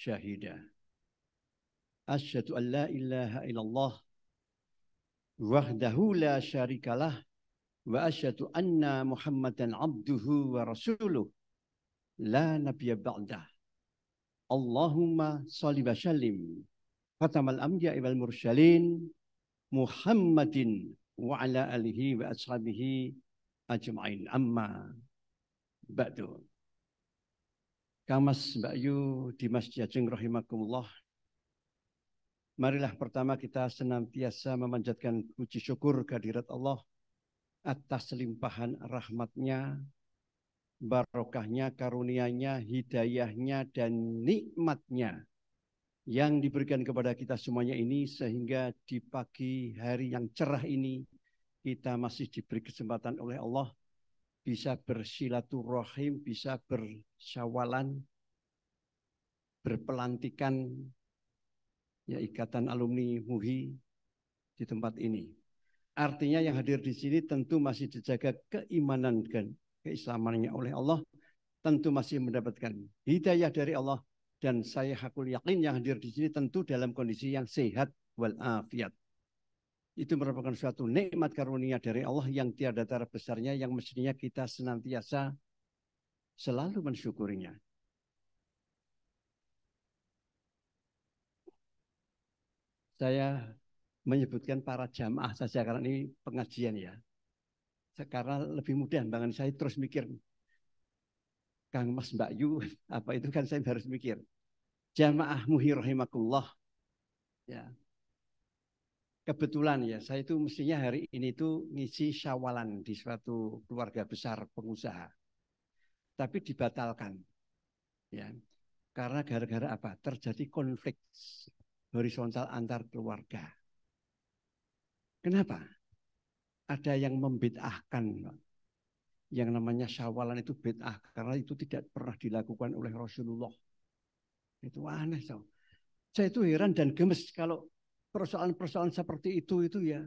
syahida. Asyhadu an la ilaha illallah wahdahu la syarikalah wa asyhadu anna Muhammadan abduhu wa rasuluh la nabiyya ba'dah. Allahumma shalli wa sallim khatamal anbiya'i wal mursalin Muhammadin wa ala alihi wa ashabihi ajma'in. Amma ba'du. Kang Mas Mbak Yu Dimas Jajeng rahimakumullah. Marilah pertama kita senantiasa memanjatkan puji syukur kehadirat Allah atas limpahan rahmatnya, barokahnya, karunianya, hidayahnya, dan nikmatnya yang diberikan kepada kita semuanya ini, sehingga di pagi hari yang cerah ini kita masih diberi kesempatan oleh Allah bisa bersilaturahim, bisa bersyawalan, berpelantikan, ya, ikatan alumni MUHI di tempat ini. Artinya yang hadir di sini tentu masih dijaga keimanan dan keislamannya oleh Allah, tentu masih mendapatkan hidayah dari Allah, dan saya hakul yakin yang hadir di sini tentu dalam kondisi yang sehat walafiat. Itu merupakan suatu nikmat karunia dari Allah yang tiada tara besarnya, yang mestinya kita senantiasa selalu mensyukurinya. Saya menyebutkan para jamaah saja karena ini pengajian ya. Sekarang lebih mudah, bahkan saya terus mikir, Kang Mas Mbak Yu, apa itu kan saya harus mikir. Jamaah MUHI rahimakumullah. Ya. Kebetulan ya, saya itu mestinya hari ini tuh ngisi syawalan di suatu keluarga besar pengusaha. Tapi dibatalkan. Ya. Karena gara-gara apa? Terjadi konflik horizontal antar keluarga. Kenapa? Ada yang membid'ahkan. Yang namanya syawalan itu bid'ah, karena itu tidak pernah dilakukan oleh Rasulullah. Itu aneh. So. Saya itu heran dan gemes kalau persoalan-persoalan seperti itu ya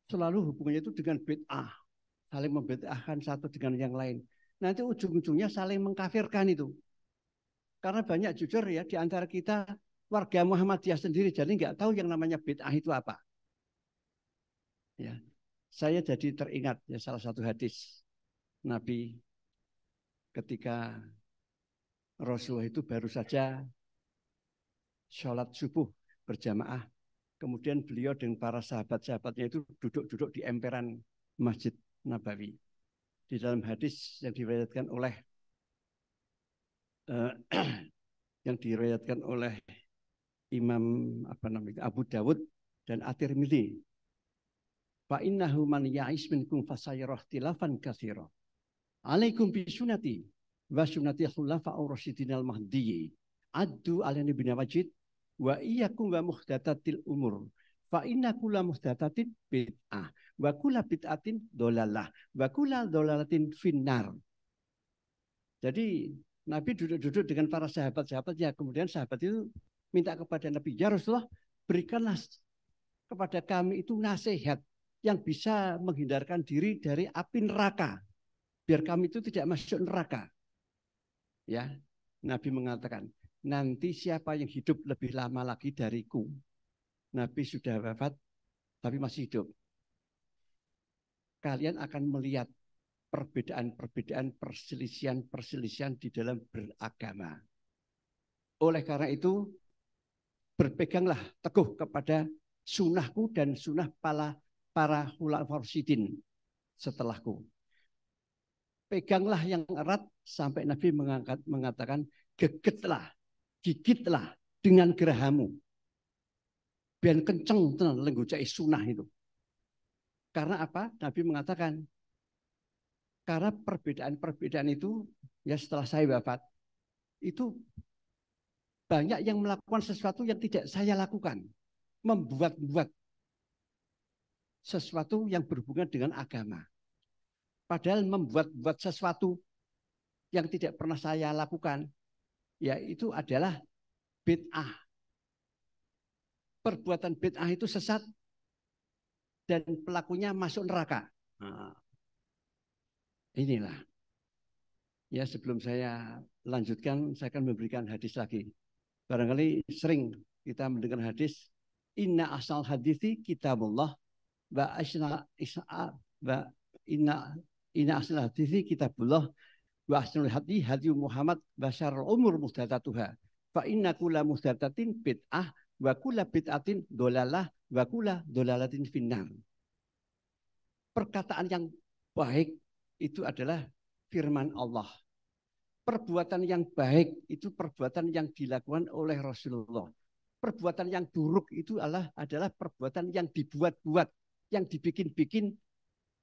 selalu hubungannya itu dengan bid'ah. Saling membid'ahkan satu dengan yang lain. Nanti ujung-ujungnya saling mengkafirkan itu. Karena banyak jujur ya di antara kita warga Muhammadiyah sendiri jadi nggak tahu yang namanya bid'ah itu apa. Ya, saya jadi teringat ya salah satu hadis Nabi ketika Rasulullah itu baru saja sholat subuh berjamaah, kemudian beliau dengan para sahabat-sahabatnya itu duduk-duduk di emperan Masjid Nabawi. Di dalam hadis yang diriwayatkan oleh Imam Abu Dawud dan At-Tirmidzi. Fa innahu man ya'ish minkum fasayara ikhtilafan katsira. Alaikum bi sunnati wa sunnati khulafa'ur rasyidin al-mahdiyyin. Addu alani bin wajid wa iyyakum wa muhdatsatil umur. Fa inna kulla muhdatsatin bid'ah wa kulla bid'atin dhalalah wa kulla dhalalatin finnar. Jadi Nabi duduk-duduk dengan para sahabat-sahabatnya, kemudian sahabat itu minta kepada Nabi, ya Rasulullah, berikanlah kepada kami itu nasihat yang bisa menghindarkan diri dari api neraka, biar kami itu tidak masuk neraka. Ya, Nabi mengatakan, nanti siapa yang hidup lebih lama lagi dariku, Nabi sudah wafat tapi masih hidup, kalian akan melihat perbedaan-perbedaan, perselisihan-perselisihan di dalam beragama. Oleh karena itu, berpeganglah teguh kepada sunnahku dan sunnah para khulafa'ur rasyidin setelahku. Peganglah yang erat sampai Nabi mengatakan, gegetlah, gigitlah dengan gerahamu. Biar kenceng tenan lenggocai sunnah itu. Karena apa? Nabi mengatakan, karena perbedaan-perbedaan itu, ya setelah saya wafat, itu banyak yang melakukan sesuatu yang tidak saya lakukan. Membuat-buat sesuatu yang berhubungan dengan agama. Padahal membuat-buat sesuatu yang tidak pernah saya lakukan, ya itu adalah bid'ah. Perbuatan bid'ah itu sesat dan pelakunya masuk neraka. Nah, inilah. Ya, sebelum saya lanjutkan, saya akan memberikan hadis lagi. Barangkali sering kita mendengar hadis, inna asal hadithi kitabullah, wa asna wa inna inna asal hadithi kitabullah, wa asnul hadi hadi Muhammad, wa syarrul umur muhdatsatuha. Fa inna kulla muhdatsatin bid'ah, wa kulla bid'atin dolalah, wa kulla dolalatin finnar. Perkataan yang baik itu adalah firman Allah. Perbuatan yang baik itu perbuatan yang dilakukan oleh Rasulullah. Perbuatan yang buruk itu adalah perbuatan yang dibuat-buat, yang dibikin-bikin,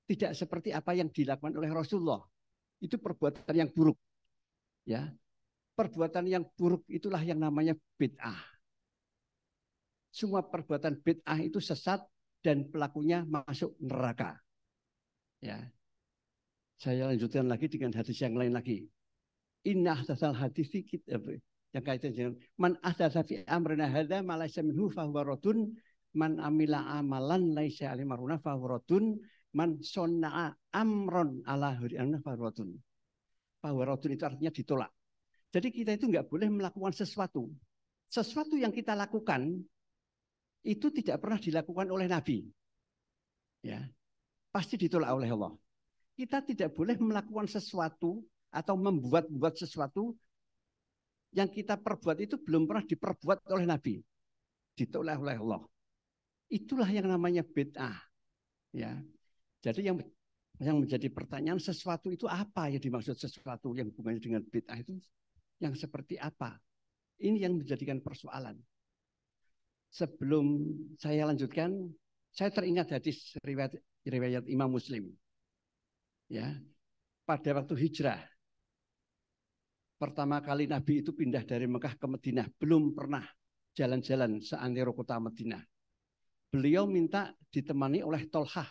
tidak seperti apa yang dilakukan oleh Rasulullah. Itu perbuatan yang buruk. Ya, perbuatan yang buruk itulah yang namanya bid'ah. Semua perbuatan bid'ah itu sesat dan pelakunya masuk neraka. Ya, saya lanjutkan lagi dengan hadis yang lain lagi. Inna ahdatsal haditsi yang kaitan dengan man ahdatsa fi amrina hadza ma laysa minhu fa huwa radun, man amila amalan laisa alaihi maruna fa huwa radun, man sonna'a amron ala hurina fa huwa radun. Fa huwa radun itu artinya ditolak. Jadi kita itu enggak boleh melakukan sesuatu. Sesuatu yang kita lakukan itu tidak pernah dilakukan oleh Nabi. Ya. Pasti ditolak oleh Allah. Kita tidak boleh melakukan sesuatu atau membuat-buat sesuatu yang kita perbuat itu belum pernah diperbuat oleh Nabi, ditolak oleh Allah. Itulah yang namanya bid'ah. Ya, jadi yang menjadi pertanyaan, sesuatu itu apa yang dimaksud sesuatu yang hubungannya dengan bid'ah itu yang seperti apa? Ini yang menjadikan persoalan. Sebelum saya lanjutkan, saya teringat hadis riwayat Imam Muslim. Ya, pada waktu hijrah. Pertama kali Nabi itu pindah dari Mekah ke Madinah, belum pernah jalan-jalan seantero kota Madinah. Beliau minta ditemani oleh Tolhah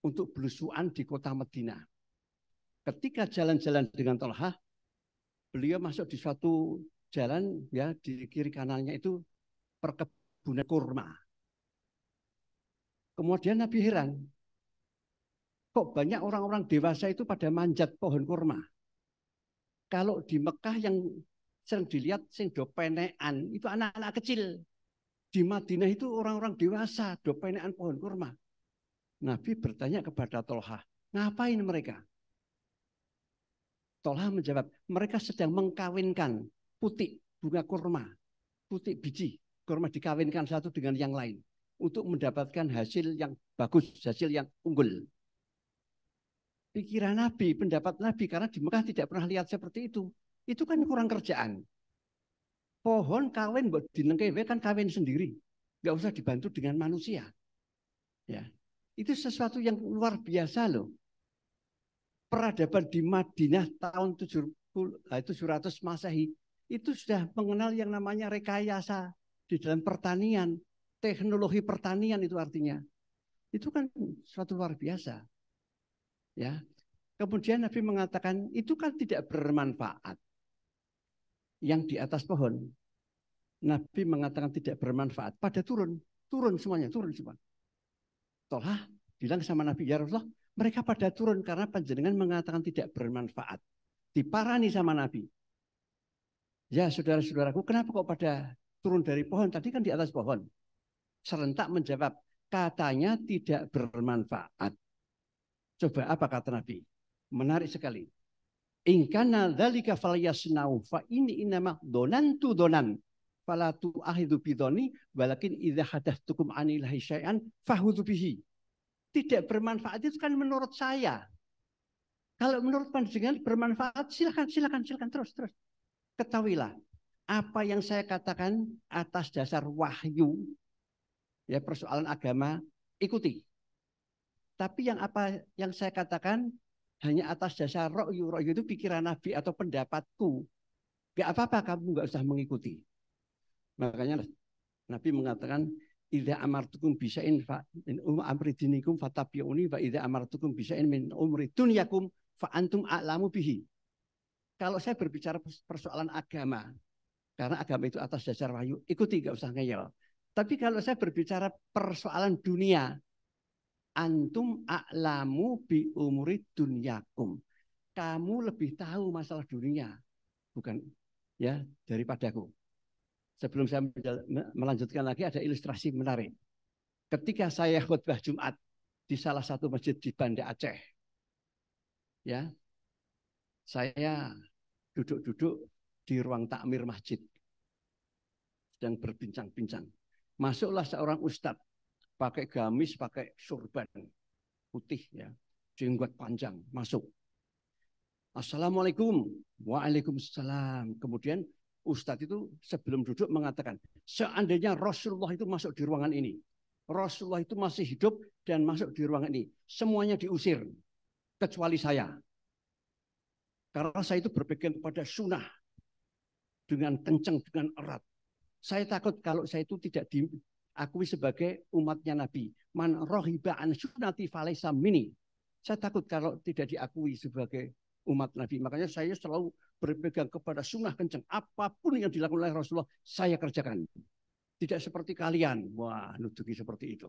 untuk belusuan di kota Madinah. Ketika jalan-jalan dengan Tolhah, beliau masuk di suatu jalan, ya, di kiri kanannya itu perkebunan kurma. Kemudian Nabi heran, kok banyak orang-orang dewasa itu pada manjat pohon kurma. Kalau di Mekah yang sering dilihat sing do penekan itu anak-anak kecil. Di Madinah itu orang-orang dewasa do penekan pohon kurma. Nabi bertanya kepada Tolhah, ngapain mereka? Tolhah menjawab, mereka sedang mengkawinkan putik bunga kurma, putik biji kurma dikawinkan satu dengan yang lain untuk mendapatkan hasil yang bagus, hasil yang unggul. Pikiran Nabi, pendapat Nabi, karena di Mekah tidak pernah lihat seperti itu. Itu kan kurang kerjaan. Pohon kawin buat dinengkewe kan kawin sendiri, nggak usah dibantu dengan manusia. Ya, itu sesuatu yang luar biasa loh. Peradaban di Madinah tahun 700 Masehi itu sudah mengenal yang namanya rekayasa di dalam pertanian, teknologi pertanian itu artinya. Itu kan suatu luar biasa. Ya. Kemudian Nabi mengatakan itu kan tidak bermanfaat. Yang di atas pohon Nabi mengatakan tidak bermanfaat. Pada turun semuanya, turun semua. Tolhah bilang sama Nabi, ya Rasulullah, mereka pada turun karena panjenengan mengatakan tidak bermanfaat. Diparani sama Nabi. Ya saudara-saudaraku, kenapa kok pada turun dari pohon? Tadi kan di atas pohon. Serentak menjawab, katanya tidak bermanfaat. Coba apa kata Nabi? Menarik sekali. In kana dzalika falyasnau fa ini innama donantu donan fala tu'ahidu bidoni walakin idza hadastukum anillahi syai'an fahudzu bihi. Tidak bermanfaat itu kan menurut saya. Kalau menurut panjenengan bermanfaat, silakan terus. Ketahuilah apa yang saya katakan atas dasar wahyu, ya, persoalan agama, ikuti. Tapi apa yang saya katakan hanya atas dasar ro'yu itu pikiran Nabi atau pendapatku. Gak apa-apa, kamu gak usah mengikuti. Makanya Nabi mengatakan, idza amartukum bisya'in min amri dinikum fatabi'uni wa idza amartukum bisya'in min umri dunyakum fa antum a'lamu bihi. Kalau saya berbicara persoalan agama, karena agama itu atas dasar wahyu, ikuti, gak usah ngeyel. Tapi kalau saya berbicara persoalan dunia, antum a'lamu bi umuri dunyakum. kamu lebih tahu masalah dunia, bukan ya daripadaku. Sebelum saya melanjutkan lagi, ada ilustrasi menarik. Ketika saya khutbah Jumat di salah satu masjid di Banda Aceh, ya, saya duduk-duduk di ruang takmir masjid, sedang berbincang-bincang. Masuklah seorang ustadz, pakai gamis, pakai surban putih, ya, jenggot panjang, masuk. Assalamualaikum. Waalaikumsalam. Kemudian ustadz itu sebelum duduk mengatakan, seandainya Rasulullah itu masuk di ruangan ini, Rasulullah itu masih hidup dan masuk di ruangan ini, semuanya diusir, kecuali saya. Karena saya itu berpegang kepada sunnah dengan kencang, dengan erat. Saya takut kalau saya itu tidak diakui sebagai umatnya Nabi. Man rohiba an sunnati falaysa minni. Saya takut kalau tidak diakui sebagai umat Nabi. Makanya saya selalu berpegang kepada sunnah kencang. Apapun yang dilakukan oleh Rasulullah, saya kerjakan. Tidak seperti kalian. Wah, nuduki seperti itu.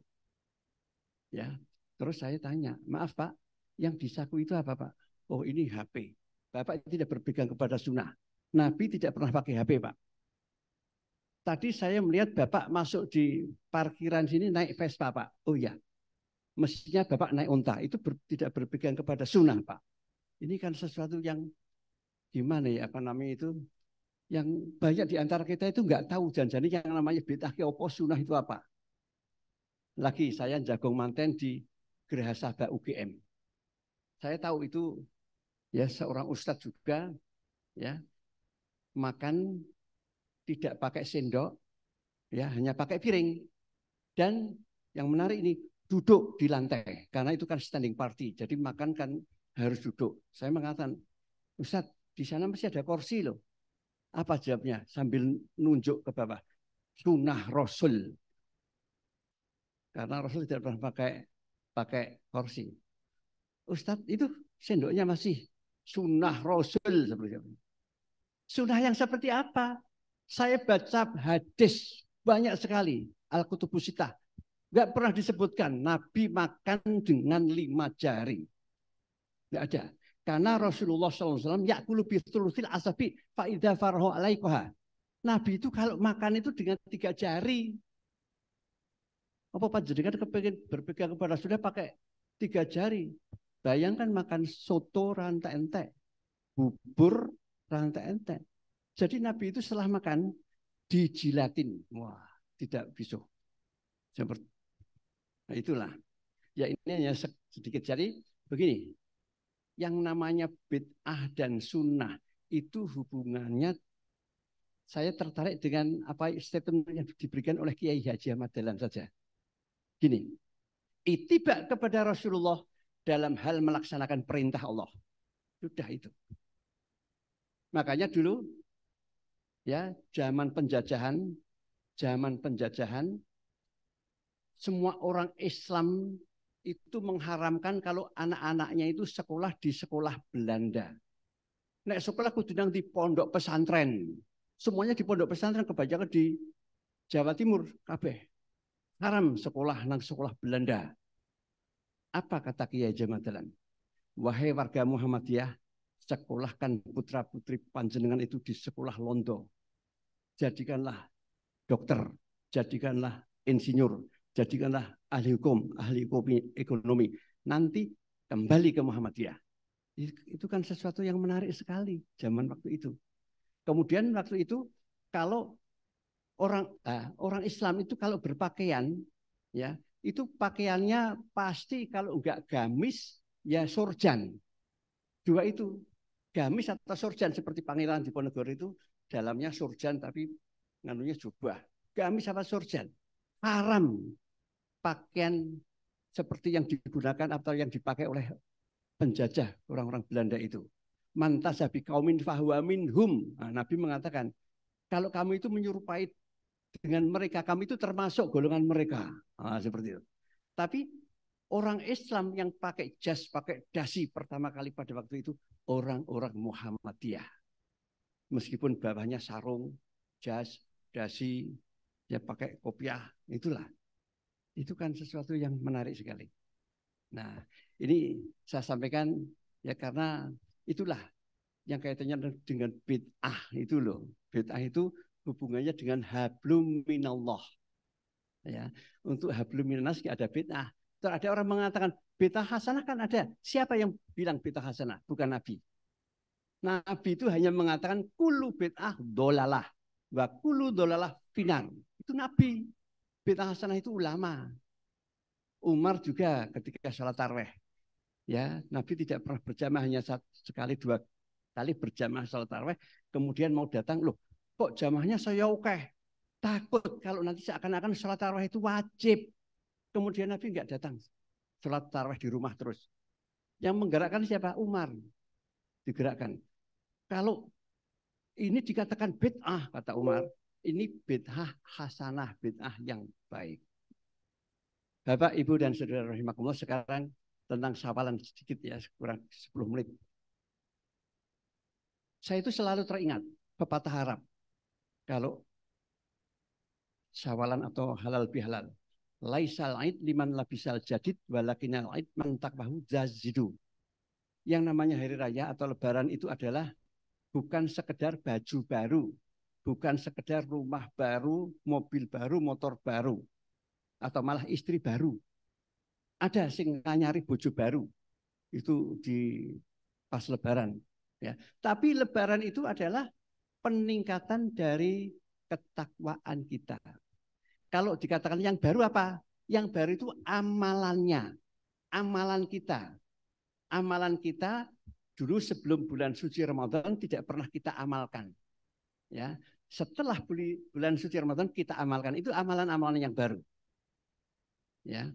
Ya. Terus saya tanya, maaf Pak, yang disaku itu apa Pak? Oh, ini HP. Bapak tidak berpegang kepada sunnah. Nabi tidak pernah pakai HP, Pak. Tadi saya melihat Bapak masuk di parkiran sini naik Vespa, Pak. Oh iya, mestinya Bapak naik unta. Itu tidak berpegang kepada sunnah, Pak. Ini kan sesuatu yang gimana ya, apa namanya itu, yang banyak di antara kita itu nggak tahu janjani yang namanya bid'ah opo sunnah itu apa. Lagi saya jagung manten di Geraha Sabah UGM. Saya tahu itu ya seorang ustadz juga, ya, makan tidak pakai sendok, ya, hanya pakai piring. Dan yang menarik ini, duduk di lantai, karena itu kan standing party, jadi makan kan harus duduk. Saya mengatakan, Ustadz, di sana masih ada kursi loh. Apa jawabnya? Sambil nunjuk ke bawah, sunnah Rasul. Karena Rasul tidak pernah pakai kursi. Ustadz, itu sendoknya masih sunnah Rasul seperti itu. Sunnah yang seperti apa? Saya baca hadis banyak sekali, Al-Kutubus Sittah. Nggak pernah disebutkan Nabi makan dengan 5 jari. Nggak ada. Karena Rasulullah SAW ya'kulu bithuluthil asabi fa'idha farahu alaikoha. Nabi itu kalau makan itu dengan 3 jari. Apa panjenengan kepengen berpegang kepada sudah pakai 3 jari. Bayangkan makan soto rantai entek, bubur rantai entek. Jadi Nabi itu setelah makan dijilatin. Wah, tidak bisa. Seperti, nah itulah. Ya ini hanya sedikit. Jadi begini, yang namanya bid'ah dan sunnah itu hubungannya, saya tertarik dengan apa statement yang diberikan oleh Kiai Haji Ahmad Dahlan saja. Gini, ittiba kepada Rasulullah dalam hal melaksanakan perintah Allah. Sudah itu. Makanya dulu ya zaman penjajahan semua orang Islam itu mengharamkan kalau anak-anaknya itu sekolah di sekolah Belanda. Nek sekolah kudu nang di pondok pesantren. Semuanya di pondok pesantren, kebanyakan di Jawa Timur kabeh. Haram sekolah nang sekolah Belanda. Apa kata Kiai Haji Ahmad Dahlan? Wahai warga Muhammadiyah, sekolahkan putra-putri panjenengan itu di sekolah Londo. Jadikanlah dokter, jadikanlah insinyur, jadikanlah ahli hukum, ahli ekonomi. Nanti kembali ke Muhammadiyah. Itu kan sesuatu yang menarik sekali zaman waktu itu. Kemudian waktu itu kalau orang Islam itu kalau berpakaian, ya itu pakaiannya pasti kalau enggak gamis ya sorjan. Dua itu, gamis atau sorjan, seperti Pangeran Diponegoro itu dalamnya sorjan tapi nganunya jubah. Gamis apa sorjan? Haram pakaian seperti yang digunakan atau yang dipakai oleh penjajah orang-orang Belanda itu. Mantasabi kaumin fahuwa minhum. Nah, Nabi mengatakan, kalau kamu itu menyerupai dengan mereka, kami itu termasuk golongan mereka. Nah, seperti itu. Tapi orang Islam yang pakai jas, pakai dasi pertama kali pada waktu itu orang-orang Muhammadiyah. Meskipun bawahnya sarung, jas, dasi, ya pakai kopiah, itulah. Itu kan sesuatu yang menarik sekali. Nah, ini saya sampaikan ya karena Itulah yang kaitannya dengan bid'ah itu loh. Bid'ah itu hubungannya dengan hablum minallah. Ya, untuk hablum minannas ada bid'ah. Terus ada orang mengatakan bid'ah hasanah kan ada. Siapa yang bilang bid'ah hasanah? Bukan Nabi. Nabi itu hanya mengatakan kullu bid'ah dolalah. Wa kullu dolalah finar. Itu Nabi. Bid'ah hasanah itu ulama. Umar juga ketika sholat tarawih. Ya, Nabi tidak pernah berjamaah, hanya sekali dua kali berjamaah sholat tarawih. Kemudian mau datang, loh kok jamaahnya saya oke. Takut kalau nanti seakan-akan sholat tarawih itu wajib. Kemudian Nabi nggak datang. Sholat tarawih di rumah terus. Yang menggerakkan siapa? Umar. Digerakkan. Kalau ini dikatakan bid'ah, kata Umar, ini bid'ah hasanah, bid'ah yang baik. Bapak, Ibu, dan Saudara rahimakumullah, sekarang tentang syawalan sedikit ya, kurang 10 menit. Saya itu selalu teringat pepatah Arab. Kalau syawalan atau halal bihalal. Laisal aid liman labisal jadid walakinal aid man taqwahu zazidu. Yang namanya hari raya atau lebaran itu adalah bukan sekedar baju baru, bukan sekedar rumah baru, mobil baru, motor baru, atau malah istri baru. Ada sing nyari bojo baru itu di pas lebaran. Ya. Tapi lebaran itu adalah peningkatan dari ketakwaan kita. Kalau dikatakan yang baru apa? Yang baru itu amalannya, amalan kita. Amalan kita dulu sebelum bulan suci Ramadan tidak pernah kita amalkan. Ya, setelah bulan suci Ramadan kita amalkan. Itu amalan-amalan yang baru. Ya,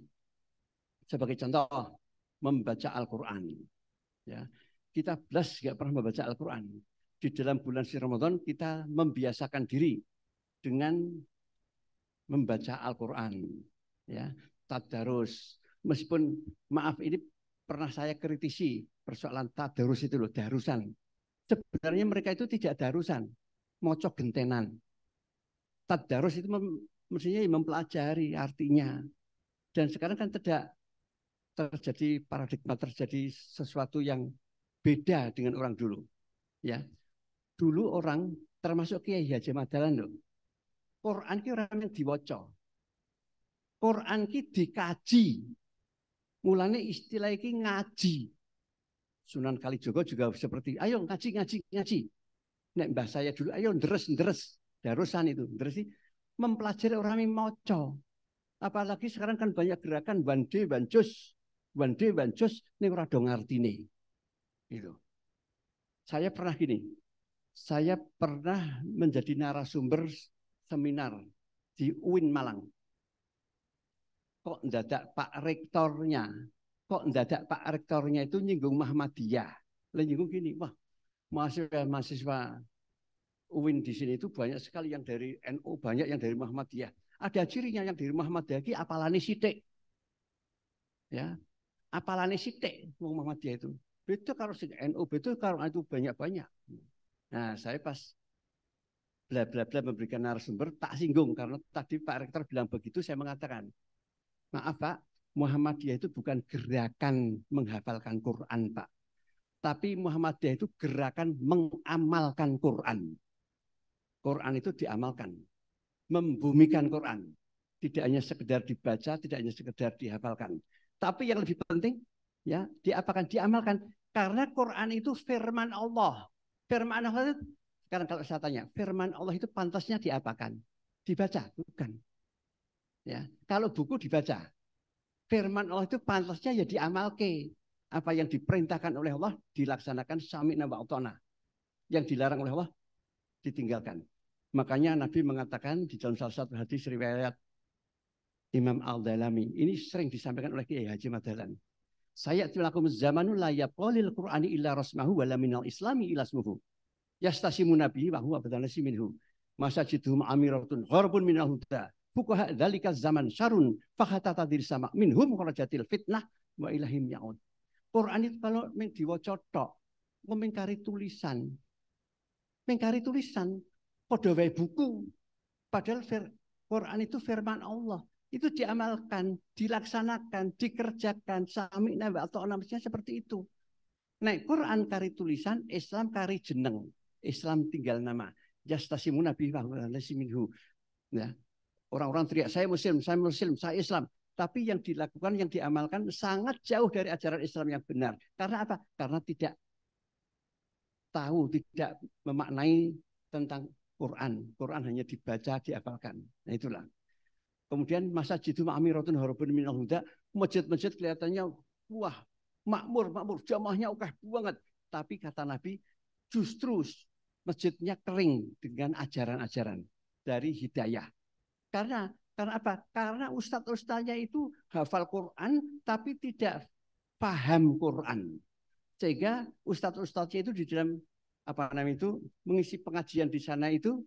sebagai contoh membaca Al-Quran. Ya, kita belas tidak pernah membaca Al-Quran. Di dalam bulan suci Ramadan kita membiasakan diri dengan membaca Al-Quran. Ya, tadarus. Meskipun maaf ini pernah saya kritisi persoalan tadarus itu loh, darusan. Sebenarnya mereka itu tidak darusan, mocok gentenan. Tadarus itu mestinya mempelajari artinya. Dan sekarang kan tidak terjadi paradigma, terjadi sesuatu yang beda dengan orang dulu. Ya, dulu orang termasuk Kiai Haji Madalan loh. Quran ki orang yang diwaca. Quran ki dikaji. Mulane istilah iki ngaji. Sunan Kalijogo juga seperti, ayo ngaji. Nek mbah saya dulu, ayo ndres. Darusan itu, ndres sih mempelajari orang yang moco. Apalagi sekarang kan banyak gerakan one day one just, ini ora do ngartine. Gitu. Saya pernah menjadi narasumber seminar di UIN Malang. Kok mendadak Pak Rektornya itu nyinggung Muhammadiyah. Lah nyinggung gini, wah mahasiswa UIN di sini itu banyak sekali yang dari NU, banyak yang dari Muhammadiyah. Ada cirinya yang dari Muhammadiyah ki apalane sithik. Ya. Apalane sithik wong Muhammadiyah itu. Beda karo sing NU, beda karo itu banyak-banyak. Nah, saya pas bla bla bla memberikan narasumber tak singgung karena tadi Pak Rektor bilang begitu, saya mengatakan, maaf Pak, Muhammadiyah itu bukan gerakan menghafalkan Quran Pak, tapi Muhammadiyah itu gerakan mengamalkan Quran. Quran itu diamalkan, membumikan Quran, tidak hanya sekedar dibaca, tidak hanya sekedar dihafalkan, tapi yang lebih penting ya diapakan, diamalkan, karena Quran itu firman Allah. Firman Allah itu, sekarang kalau saya tanya, firman Allah itu pantasnya diapakan? Dibaca, bukan. Ya, kalau buku dibaca. Firman Allah itu pantasnya ya diamalke. Apa yang diperintahkan oleh Allah dilaksanakan sami'na wa ata'na. Yang dilarang oleh Allah ditinggalkan. Makanya Nabi mengatakan di dalam salah satu hadis riwayat Imam Al-Dalami, ini sering disampaikan oleh Kiai Haji Madalan. Saya tilakum zamanu la yaqulil Qur'ani illa rasmahu wala minal islami illa ismuhu. Yastasimu nabi wa huwa badalasi minhu. Masajidhum amiratun gharbun minal huda. Fuqaha dzalika zaman syarun fakhatatadir sama minhum kharajatil fitnah wa ilahim yaud. Quran itu kalau diwaca tok, mengkari tulisan. Mengkari tulisan padha wae buku. Padahal Quran itu firman Allah. Itu diamalkan, dilaksanakan, dikerjakan, sami'na wa ata'na, seperti itu. Nek Quran kari tulisan, Islam kari jeneng. Islam tinggal nama. Yastasimu nabi minhu. Ya. Orang-orang teriak, saya Muslim, saya Islam. Tapi yang dilakukan, yang diamalkan sangat jauh dari ajaran Islam yang benar. Karena apa? Karena tidak tahu, tidak memaknai tentang Quran. Quran hanya dibaca, dihafalkan. Nah itulah. Kemudian masa jitu ma'amiratun harubun minal huda. Masjid-masjid kelihatannya, wah, makmur, jamaahnya oke banget. Tapi kata Nabi, justru masjidnya kering dengan ajaran-ajaran dari hidayah. Karena apa? Karena ustadz-ustadznya itu hafal Quran tapi tidak paham Quran. Sehingga ustadz-ustadznya itu di dalam apa namanya itu mengisi pengajian di sana itu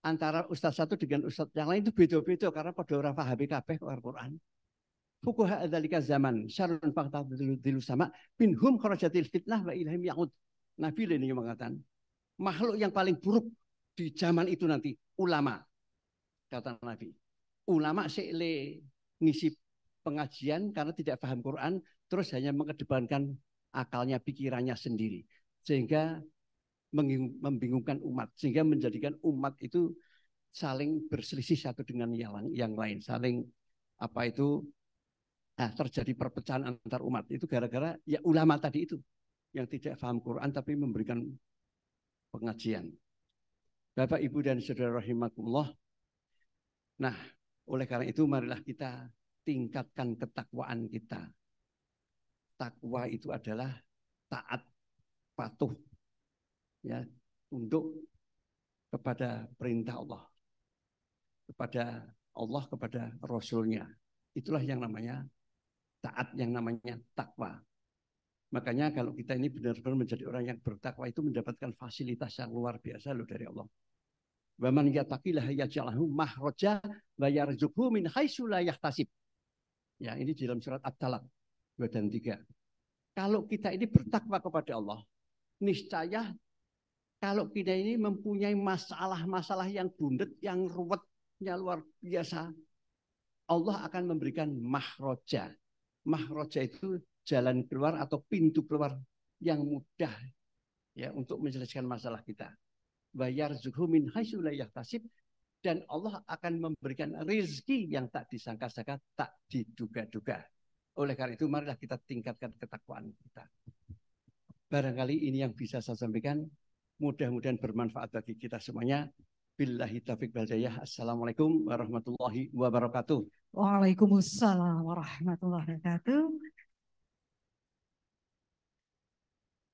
antara ustadz satu dengan ustadz yang lain itu beda-beda karena pada orang pahami kabeh Quran. Fuqaha dzalika zaman syarrun faqtadilu sama minhum kharajatil fitnah wa ilham ya'ud. Nabi ini mengatakan makhluk yang paling buruk di zaman itu nanti ulama, kata Nabi. Ulama se'le ngisi pengajian karena tidak paham Quran, terus hanya mengedepankan akalnya, pikirannya sendiri. Sehingga membingungkan umat. Sehingga menjadikan umat itu saling berselisih satu dengan yang lain. Saling terjadi perpecahan antar umat. Itu gara-gara ya ulama tadi itu. Yang tidak paham Quran tapi memberikan pengajian. Bapak, Ibu, dan saudara rahimakumullah. Nah, oleh karena itu marilah kita tingkatkan ketakwaan kita. Takwa itu adalah taat, patuh ya untuk kepada perintah Allah. Kepada Rasulnya. Itulah yang namanya taat, yang namanya takwa. Makanya kalau kita ini benar-benar menjadi orang yang bertakwa itu mendapatkan fasilitas yang luar biasa loh dari Allah. Wa man yattaqillaha yaj'al lahu makhraja wa yarzuqhu min haitsu la yahtasib. Ya, ini di dalam surat At-Talaq 2 dan 3. Kalau kita ini bertakwa kepada Allah, niscaya kalau kita ini mempunyai masalah-masalah yang bundet, yang ruwetnya luar biasa, Allah akan memberikan makhraja. Makhraja itu jalan keluar atau pintu keluar yang mudah ya untuk menyelesaikan masalah kita. Bayar zuhu min haitsu la yahtasib, dan Allah akan memberikan rezeki yang tak disangka-sangka, tak diduga-duga. Oleh karena itu marilah kita tingkatkan ketakwaan kita. Barangkali ini yang bisa saya sampaikan, mudah-mudahan bermanfaat bagi kita semuanya. Billahi taufiq wal hidayah. Assalamualaikum warahmatullahi wabarakatuh. Waalaikumsalam warahmatullahi wabarakatuh.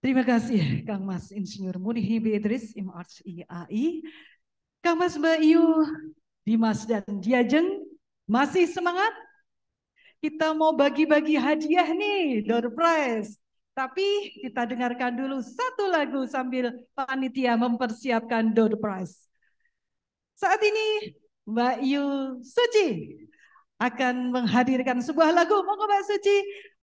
Terima kasih Kang Mas Insinyur Munihi B. Idris, MRCIAI. Kang Mas Bayu, Dimas dan Diajeng, masih semangat? Kita mau bagi-bagi hadiah nih, door prize. Tapi kita dengarkan dulu satu lagu sambil panitia mempersiapkan door prize. Saat ini Mbak Yu Suci akan menghadirkan sebuah lagu. Monggo Mbak Suci.